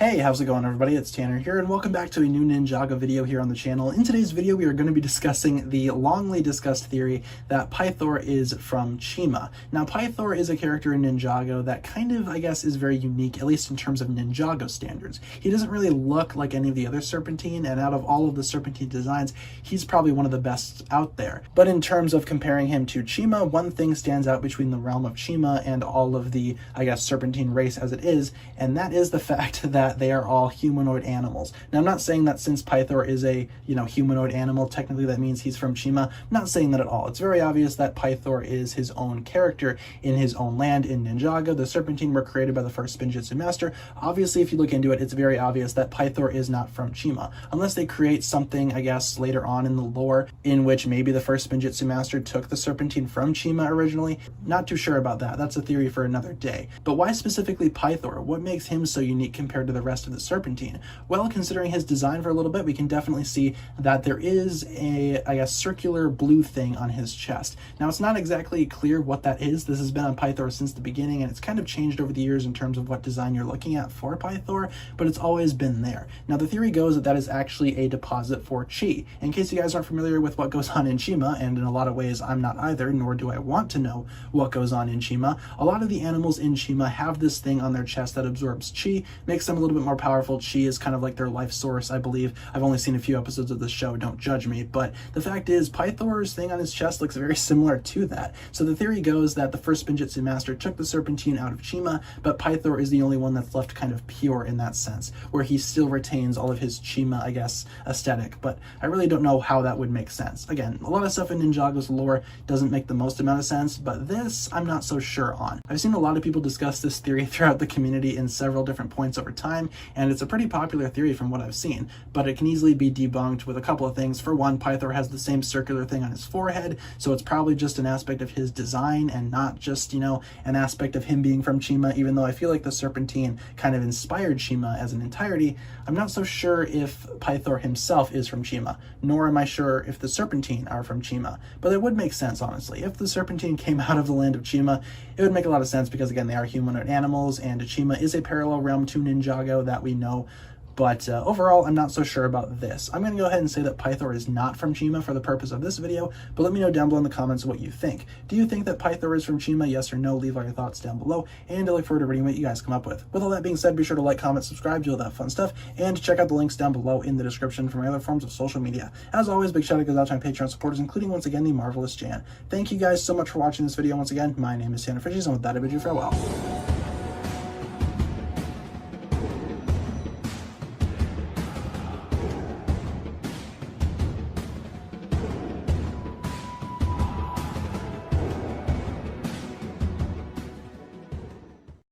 Hey, how's it going everybody? It's Tanner here and welcome back to a new Ninjago video here on the channel. In today's video we are going to be discussing the longly discussed theory that Pythor is from Chima. Now Pythor is a character in Ninjago that kind of, I guess, is very unique, at least in terms of Ninjago standards. He doesn't really look like any of the other Serpentine, and out of all of the Serpentine designs, he's probably one of the best out there. But in terms of comparing him to Chima, one thing stands out between the realm of Chima and all of the, I guess, Serpentine race as it is, and that is the fact that they are all humanoid animals. Now, I'm not saying that since Pythor is a, humanoid animal, technically that means he's from Chima. I'm not saying that at all. It's very obvious that Pythor is his own character in his own land in Ninjago. The Serpentine were created by the first Spinjitzu master. Obviously, if you look into it, it's very obvious that Pythor is not from Chima, unless they create something, I guess, later on in the lore in which maybe the first Spinjitzu master took the Serpentine from Chima originally. Not too sure about that. That's a theory for another day. But why specifically Pythor? What makes him so unique compared to the rest of the Serpentine? Well, considering his design for a little bit, we can definitely see that there is a, I guess, circular blue thing on his chest. Now, it's not exactly clear what that is. This has been on Pythor since the beginning, and it's kind of changed over the years in terms of what design you're looking at for Pythor, but it's always been there. Now, the theory goes that that is actually a deposit for chi. In case you guys aren't familiar with what goes on in Chima, and in a lot of ways I'm not either, nor do I want to know what goes on in Chima, a lot of the animals in Chima have this thing on their chest that absorbs chi, makes them a little bit more powerful. Chi is kind of like their life source, I believe. I've only seen a few episodes of this show, don't judge me, but the fact is Pythor's thing on his chest looks very similar to that. So the theory goes that the first Spinjitzu master took the Serpentine out of Chima, but Pythor is the only one that's left kind of pure in that sense, where he still retains all of his Chima, I guess, aesthetic, but I really don't know how that would make sense. Again, a lot of stuff in Ninjago's lore doesn't make the most amount of sense, but this I'm not so sure on. I've seen a lot of people discuss this theory throughout the community in several different points over time, and it's a pretty popular theory from what I've seen, but it can easily be debunked with a couple of things. For one, Pythor has the same circular thing on his forehead, so it's probably just an aspect of his design and not just, an aspect of him being from Chima, even though I feel like the Serpentine kind of inspired Chima as an entirety. I'm not so sure if Pythor himself is from Chima, nor am I sure if the Serpentine are from Chima, but it would make sense, honestly. If the Serpentine came out of the land of Chima, it would make a lot of sense because, again, they are humanoid animals, and Chima is a parallel realm to Ninjago that we know. But overall, I'm not so sure about this. I'm going to go ahead and say that Pythor is not from Chima for the purpose of this video, but let me know down below in the comments what you think. Do you think that Pythor is from Chima, yes or no? Leave all your thoughts down below, and I look forward to reading what you guys come up with. With all that being said, be sure to like, comment, subscribe, do all that fun stuff, and check out the links down below in the description for my other forms of social media. As always, big shout out goes out to my Patreon supporters, including, once again, the marvelous Jan. Thank you guys so much for watching this video once again. My name is TannerFishies, and with that, I bid you farewell.